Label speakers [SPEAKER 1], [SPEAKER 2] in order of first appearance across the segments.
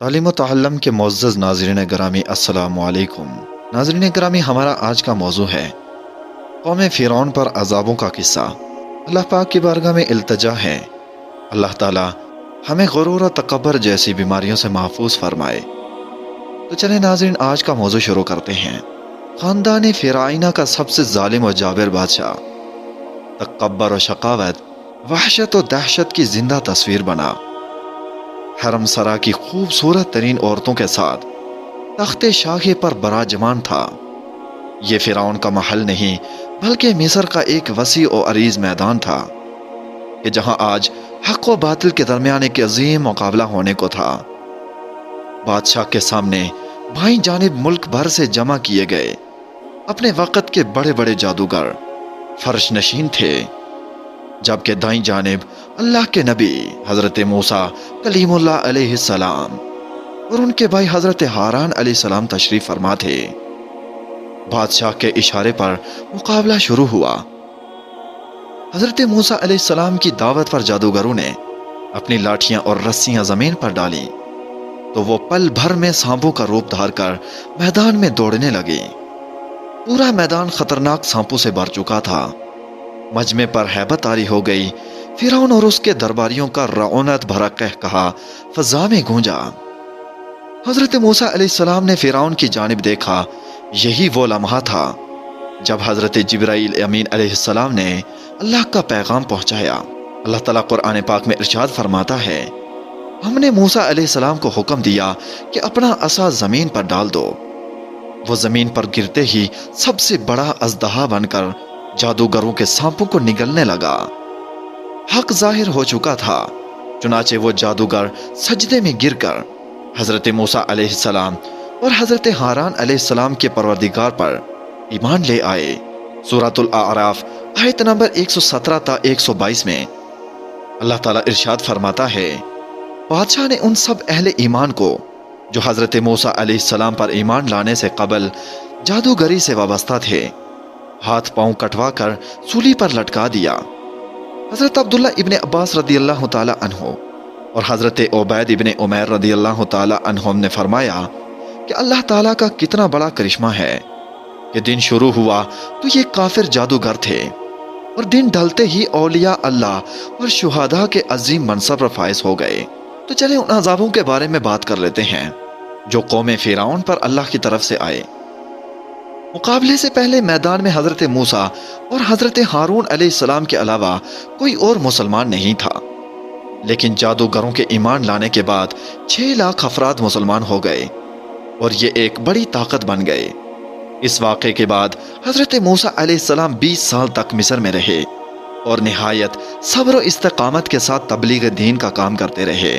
[SPEAKER 1] تعلیم و تعلم کے معزز ناظرین گرامی السلام علیکم۔ ناظرین گرامی، ہمارا آج کا موضوع ہے قوم فرعون پر عذابوں کا قصہ۔ اللہ پاک کی بارگاہ میں التجا ہے، اللہ تعالی ہمیں غرور و تکبر جیسی بیماریوں سے محفوظ فرمائے۔ تو چلیں ناظرین، آج کا موضوع شروع کرتے ہیں۔ خاندان فرعونیہ کا سب سے ظالم و جابر بادشاہ تکبر و شقاوت، وحشت و دہشت کی زندہ تصویر بنا۔ حرم سرا کی خوبصورت ترین عورتوں کے ساتھ تخت شاہی پر براجمان تھا۔ یہ فرعون کا محل نہیں بلکہ مصر کا ایک وسیع و عریض میدان تھا کہ جہاں آج حق و باطل کے درمیان ایک عظیم مقابلہ ہونے کو تھا۔ بادشاہ کے سامنے بائیں جانب ملک بھر سے جمع کیے گئے اپنے وقت کے بڑے بڑے جادوگر فرش نشین تھے، جبکہ دائیں جانب اللہ کے نبی حضرت موسیٰ کلیم اللہ علیہ السلام اور ان کے بھائی حضرت ہارون علیہ السلام تشریف فرما تھے۔ بادشاہ کے اشارے پر مقابلہ شروع ہوا۔ حضرت موسیٰ علیہ السلام کی دعوت پر جادوگروں نے اپنی لاٹھیاں اور رسیاں زمین پر ڈالی تو وہ پل بھر میں سانپوں کا روپ دھار کر میدان میں دوڑنے لگے۔ پورا میدان خطرناک سانپوں سے بھر چکا تھا۔ مجمع پر ہیبت طاری ہو گئی۔ فرعون اور اس کے درباریوں کا رعونت بھرا قہقہا فضا میں گونجا۔ حضرت موسیٰ علیہ السلام نے فرعون کی جانب دیکھا۔ یہی وہ لمحہ تھا جب حضرت جبرائیل امین علیہ السلام نے اللہ کا پیغام پہنچایا۔ اللہ تعالیٰ قرآن پاک میں ارشاد فرماتا ہے، ہم نے موسیٰ علیہ السلام کو حکم دیا کہ اپنا عصا زمین پر ڈال دو۔ وہ زمین پر گرتے ہی سب سے بڑا اژدہا بن کر جادوگروں کے سانپوں کو نگلنے لگا۔ حق ظاہر ہو چکا تھا، چنانچہ وہ جادوگر سجدے میں گر کر حضرت موسیٰ علیہ السلام اور حضرت ہارون علیہ السلام کے پروردگار پر ایمان لے آئے۔ سورۃ الاعراف آیت نمبر 117 تا 122 میں اللہ تعالیٰ ارشاد فرماتا ہے، بادشاہ نے ان سب اہل ایمان کو جو حضرت موسیٰ علیہ السلام پر ایمان لانے سے قبل جادوگری سے وابستہ تھے، ہاتھ پاؤں کٹوا کر سولی پر لٹکا دیا۔ حضرت عبداللہ ابن عباس رضی اللہ تعالی عنہ اور حضرت عبید ابن عمیر رضی اللہ تعالی عنہم نے فرمایا کہ اللہ تعالیٰ کا کتنا بڑا کرشمہ ہے کہ دن شروع ہوا تو یہ کافر جادوگر تھے، اور دن ڈھلتے ہی اولیاء اللہ اور شہداء کے عظیم منصب پر فائز ہو گئے۔ تو چلیں ان عذابوں کے بارے میں بات کر لیتے ہیں جو قوم فرعون پر اللہ کی طرف سے آئے۔ مقابلے سے پہلے میدان میں حضرت موسیٰ اور حضرت ہارون علیہ السلام کے علاوہ کوئی اور مسلمان نہیں تھا، لیکن جادوگروں کے ایمان لانے کے بعد 6 لاکھ افراد مسلمان ہو گئے اور یہ ایک بڑی طاقت بن گئے۔ اس واقعے کے بعد حضرت موسیٰ علیہ السلام 20 سال تک مصر میں رہے اور نہایت صبر و استقامت کے ساتھ تبلیغ دین کا کام کرتے رہے۔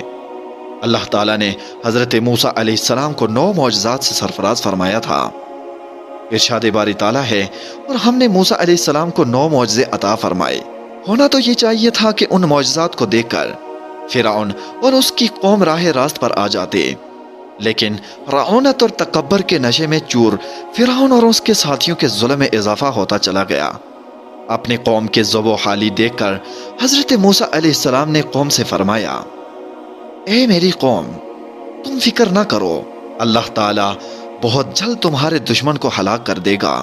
[SPEAKER 1] اللہ تعالیٰ نے حضرت موسیٰ علیہ السلام کو 9 معجزات سے سرفراز فرمایا تھا۔ ارشاد باری تعالیٰ ہے، اور ہم نے موسیٰ علیہ السلام کو 9 معجزے عطا فرمائے۔ ہونا تو یہ چاہیے تھا کہ ان معجزات کو دیکھ کر فرعون اور اس کی قوم راہ راست پر آ جاتے، لیکن رعونت اور تکبر کے نشے میں چور فرعون اور اس کے ساتھیوں کے ظلم میں اضافہ ہوتا چلا گیا۔ اپنی قوم کے ذوب و حالی دیکھ کر حضرت موسیٰ علیہ السلام نے قوم سے فرمایا، اے میری قوم، تم فکر نہ کرو، اللہ تعالیٰ بہت جلد تمہارے دشمن کو ہلاک کر دے گا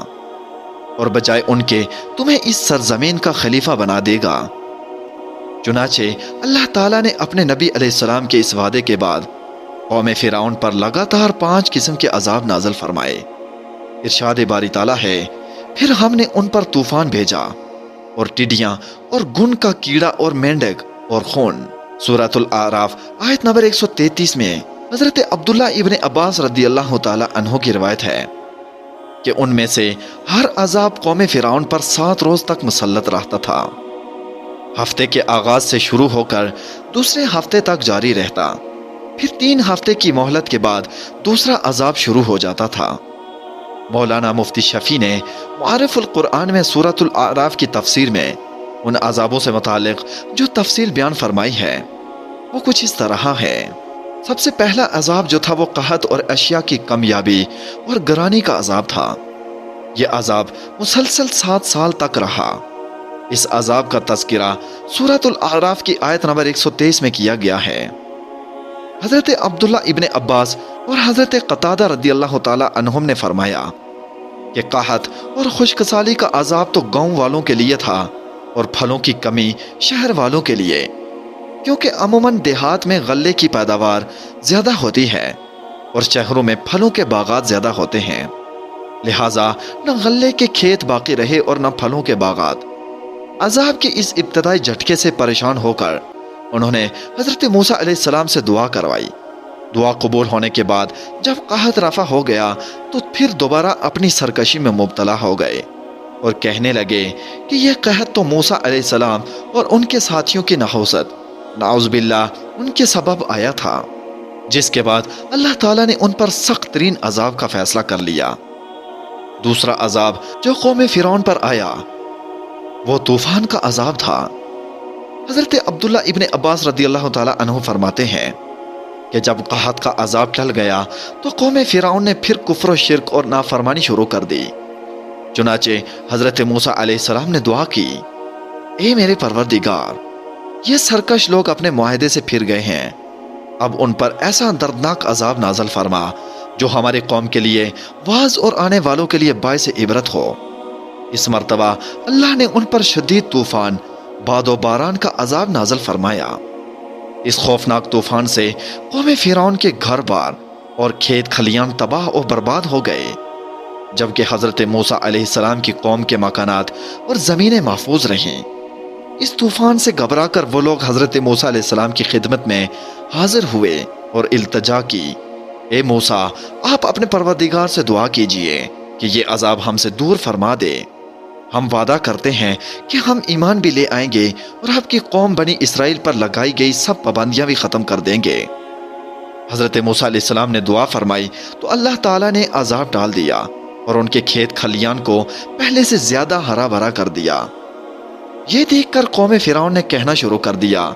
[SPEAKER 1] اور بجائے ان کے تمہیں اس سرزمین کا خلیفہ بنا دے گا۔ چنانچہ اللہ تعالیٰ نے اپنے نبی علیہ السلام کے اس وعدے کے بعد قوم فرعون پر لگاتار 5 قسم کے عذاب نازل فرمائے۔ ارشاد باری تعالیٰ ہے، پھر ہم نے ان پر طوفان بھیجا اور ٹڈیاں اور گن کا کیڑا اور مینڈک اور خون۔ سورۃ الاعراف آیت نمبر 133 میں حضرت عبداللہ ابن عباس رضی اللہ تعالی عنہ کی روایت ہے کہ ان میں سے ہر عذاب قوم فرعون پر 7 روز تک مسلط رہتا تھا۔ ہفتے کے آغاز سے شروع ہو کر دوسرے ہفتے تک جاری رہتا، پھر 3 ہفتے کی مہلت کے بعد دوسرا عذاب شروع ہو جاتا تھا۔ مولانا مفتی شفیع نے معارف القرآن میں سورۃ الاعراف کی تفسیر میں ان عذابوں سے متعلق جو تفصیل بیان فرمائی ہے وہ کچھ اس طرح ہے۔ سب سے پہلا عذاب جو تھا وہ قحط اور اشیاء کی کمیابی اور گرانی کا عذاب تھا۔ یہ عذاب مسلسل 7 سال تک رہا۔ اس عذاب کا تذکرہ سورۃ الاعراف کی آیت نمبر 123 میں کیا گیا ہے۔ حضرت عبداللہ ابن عباس اور حضرت قتادہ رضی اللہ تعالی عنہم نے فرمایا کہ قحط اور خشک سالی کا عذاب تو گاؤں والوں کے لیے تھا اور پھلوں کی کمی شہر والوں کے لیے، کیونکہ عموماً دیہات میں غلے کی پیداوار زیادہ ہوتی ہے اور شہروں میں پھلوں کے باغات زیادہ ہوتے ہیں، لہٰذا نہ غلے کے کھیت باقی رہے اور نہ پھلوں کے باغات۔ عذاب کے اس ابتدائی جھٹکے سے پریشان ہو کر انہوں نے حضرت موسیٰ علیہ السلام سے دعا کروائی۔ دعا قبول ہونے کے بعد جب قحط رفع ہو گیا تو پھر دوبارہ اپنی سرکشی میں مبتلا ہو گئے اور کہنے لگے کہ یہ قحط تو موسیٰ علیہ السلام اور ان کے ساتھیوں کی نحوست، نعوذ باللہ، ان کے سبب آیا تھا، جس کے بعد اللہ تعالیٰ نے ان پر سخت ترین عذاب کا فیصلہ کر لیا۔ دوسرا عذاب جو قوم فرعون پر آیا وہ طوفان کا عذاب تھا۔ حضرت عبداللہ ابن عباس رضی اللہ تعالی عنہ فرماتے ہیں کہ جب قحط کا عذاب ٹل گیا تو قوم فرعون نے پھر کفر و شرک اور نافرمانی شروع کر دی۔ چنانچہ حضرت موسیٰ علیہ السلام نے دعا کی، اے میرے پروردگار، یہ سرکش لوگ اپنے معاہدے سے پھر گئے ہیں، اب ان پر ایسا دردناک عذاب نازل فرما جو ہمارے قوم کے لیے واعظ اور آنے والوں کے لیے باعث عبرت ہو۔ اس مرتبہ اللہ نے ان پر شدید طوفان، باد و باران کا عذاب نازل فرمایا۔ اس خوفناک طوفان سے قوم فرعون کے گھر بار اور کھیت کھلیان تباہ و برباد ہو گئے، جبکہ حضرت موسیٰ علیہ السلام کی قوم کے مکانات اور زمینیں محفوظ رہیں۔ اس طوفان سے گھبرا کر وہ لوگ حضرت موسیٰ علیہ السلام کی خدمت میں حاضر ہوئے اور التجا کی، اے موسیٰ، آپ اپنے پروردگار سے دعا کیجئے کہ یہ عذاب ہم سے دور فرما دے۔ ہم وعدہ کرتے ہیں کہ ہم ایمان بھی لے آئیں گے اور آپ کی قوم بنی اسرائیل پر لگائی گئی سب پابندیاں بھی ختم کر دیں گے۔ حضرت موسیٰ علیہ السلام نے دعا فرمائی تو اللہ تعالیٰ نے عذاب ڈال دیا اور ان کے کھیت کھلیان کو پہلے سے زیادہ ہرا بھرا کر دیا۔ یہ دیکھ کر قوم فرعون نے کہنا شروع کر دیا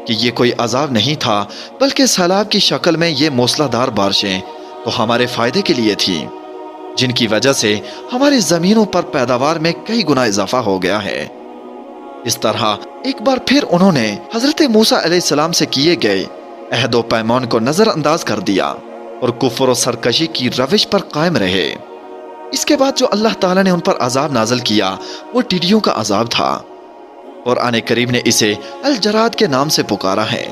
[SPEAKER 1] کہ یہ کوئی عذاب نہیں تھا بلکہ سیلاب کی شکل میں یہ موسلا دھار بارشیں تو ہمارے فائدے کے لیے تھیں، جن کی وجہ سے ہماری زمینوں پر پیداوار میں کئی گنا اضافہ ہو گیا ہے۔ اس طرح ایک بار پھر انہوں نے حضرت موسیٰ علیہ السلام سے کیے گئے عہد و پیمان کو نظر انداز کر دیا اور کفر و سرکشی کی روش پر قائم رہے۔ اس کے بعد جو اللہ تعالیٰ نے ان پر عذاب نازل کیا وہ ٹڈیوں کا عذاب تھا۔ قرآن کریم نے اسے الجراد کے نام سے پکارا ہے۔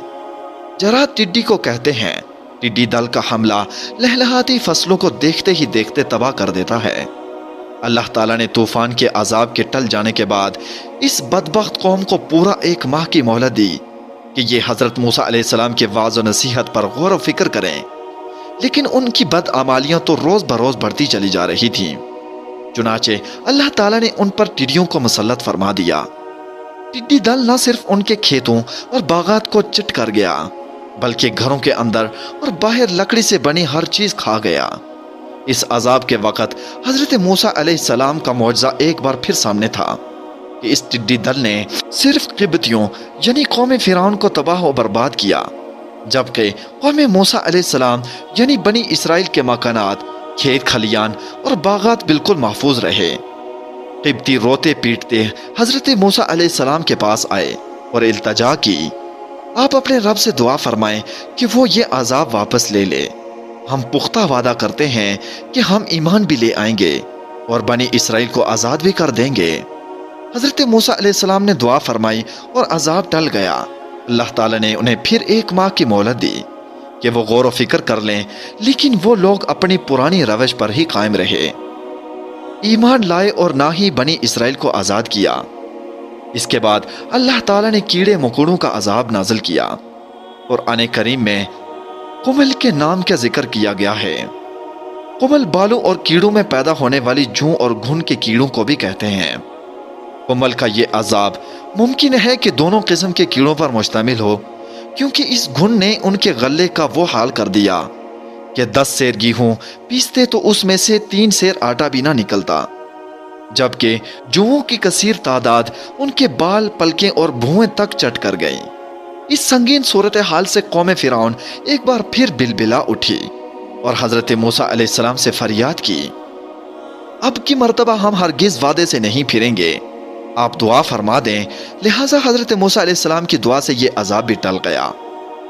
[SPEAKER 1] جراد ٹڈی کو کہتے ہیں۔ ٹڈی دل کا حملہ لہلہاتی فصلوں کو دیکھتے ہی دیکھتے تباہ کر دیتا ہے۔ اللہ تعالیٰ نے طوفان کے عذاب کے ٹل جانے کے بعد اس بدبخت قوم کو پورا 1 ماہ کی مہلت دی کہ یہ حضرت موسیٰ علیہ السلام کے وعظ و نصیحت پر غور و فکر کریں، لیکن ان کی بدعمالیاں تو روز بروز بڑھتی چلی جا رہی تھیں۔ چنانچہ اللہ تعالیٰ نے ان پر ٹڈیوں کو مسلط فرما دیا۔ ٹڈی دل نہ صرف ان کے کھیتوں اور باغات کو چٹ کر گیا بلکہ گھروں کے اندر اور باہر لکڑی سے بنی ہر چیز کھا گیا۔ اس عذاب کے وقت حضرت موسیٰ علیہ السلام کا معجزہ ایک بار پھر سامنے تھا کہ اس ٹڈی دل نے صرف قبطیوں یعنی قوم فرعون کو تباہ و برباد کیا، جبکہ قوم موسیٰ علیہ السلام یعنی بنی اسرائیل کے مکانات، کھیت کھلیان اور باغات بالکل محفوظ رہے۔ قبطی روتے پیٹتے حضرت موسیٰ علیہ السلام کے پاس آئے اور التجا کی، آپ اپنے رب سے دعا فرمائیں کہ وہ یہ عذاب واپس لے لے۔ ہم پختہ وعدہ کرتے ہیں کہ ہم ایمان بھی لے آئیں گے اور بنی اسرائیل کو آزاد بھی کر دیں گے۔ حضرت موسیٰ علیہ السلام نے دعا فرمائی اور عذاب ٹل گیا۔ اللہ تعالیٰ نے انہیں پھر 1 ماہ کی مہلت دی کہ وہ غور و فکر کر لیں، لیکن وہ لوگ اپنی پرانی روش پر ہی قائم رہے، ایمان لائے اور نہ ہی بنی اسرائیل کو آزاد کیا۔ اس کے بعد اللہ تعالیٰ نے کیڑے مکوڑوں کا عذاب نازل کیا۔ قرآن کریم میں قمل کے نام کا ذکر کیا گیا ہے۔ قمل بالوں اور کیڑوں میں پیدا ہونے والی جوں اور گھن کے کیڑوں کو بھی کہتے ہیں۔ قمل کا یہ عذاب ممکن ہے کہ دونوں قسم کے کیڑوں پر مشتمل ہو، کیونکہ اس گھن نے ان کے غلے کا وہ حال کر دیا کہ 10 سیر گیہوں پیستے تو اس میں سے 3 سیر آٹا بھی نہ نکلتا، جبکہ جوؤں کی کثیر تعداد ان کے بال، پلکیں اور بھویں تک چٹ کر گئی۔ اس سنگین صورتحال سے قوم فرعون ایک بار پھر بلبلا اٹھی اور حضرت موسیٰ علیہ السلام سے فریاد کی، اب کی مرتبہ ہم ہرگز وعدے سے نہیں پھریں گے، آپ دعا فرما دیں۔ لہٰذا حضرت موسیٰ علیہ السلام کی دعا سے یہ عذاب بھی ٹل گیا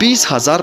[SPEAKER 1] 20,000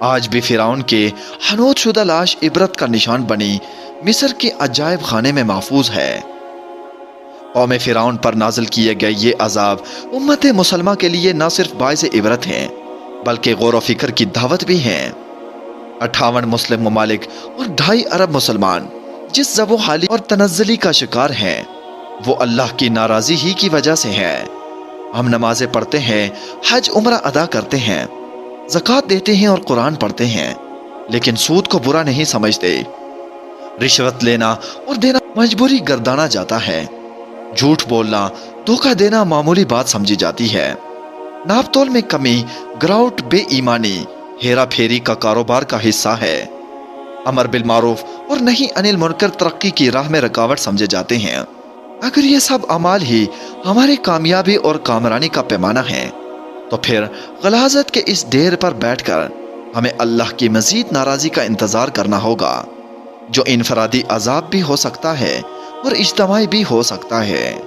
[SPEAKER 1] آج بھی فرعون کے حنوط شدہ لاش عبرت کا نشان بنی مصر کے عجائب خانے میں محفوظ ہے۔ قوم فرعون پر نازل کیے گئے یہ عذاب امت مسلمہ کے لیے نہ صرف باعث عبرت ہیں بلکہ غور و فکر کی دعوت بھی ہیں۔ 58 مسلم ممالک اور 2.5 ارب مسلمان جس ضب و حالی اور تنزلی کا شکار ہیں وہ اللہ کی ناراضی ہی کی وجہ سے ہے۔ ہم نمازیں پڑھتے ہیں، حج عمرہ ادا کرتے ہیں، زکوٰۃ دیتے ہیں اور قرآن پڑھتے ہیں، لیکن سود کو برا نہیں سمجھتے۔ رشوت لینا اور دینا مجبوری گردانا جاتا ہے، جھوٹ بولنا، دھوکہ دینا معمولی بات سمجھی جاتی ہے۔ ناپ تول میں کمی، گراوٹ، بے ایمانی، ہیرا پھیری کا کاروبار کا حصہ ہے۔ امر بالمعروف اور نہی عن المنکر ترقی کی راہ میں رکاوٹ سمجھے جاتے ہیں۔ اگر یہ سب اعمال ہی ہماری کامیابی اور کامرانی کا پیمانہ ہے تو پھر غلاظت کے اس ڈیر پر بیٹھ کر ہمیں اللہ کی مزید ناراضی کا انتظار کرنا ہوگا، جو انفرادی عذاب بھی ہو سکتا ہے اور اجتماعی بھی ہو سکتا ہے۔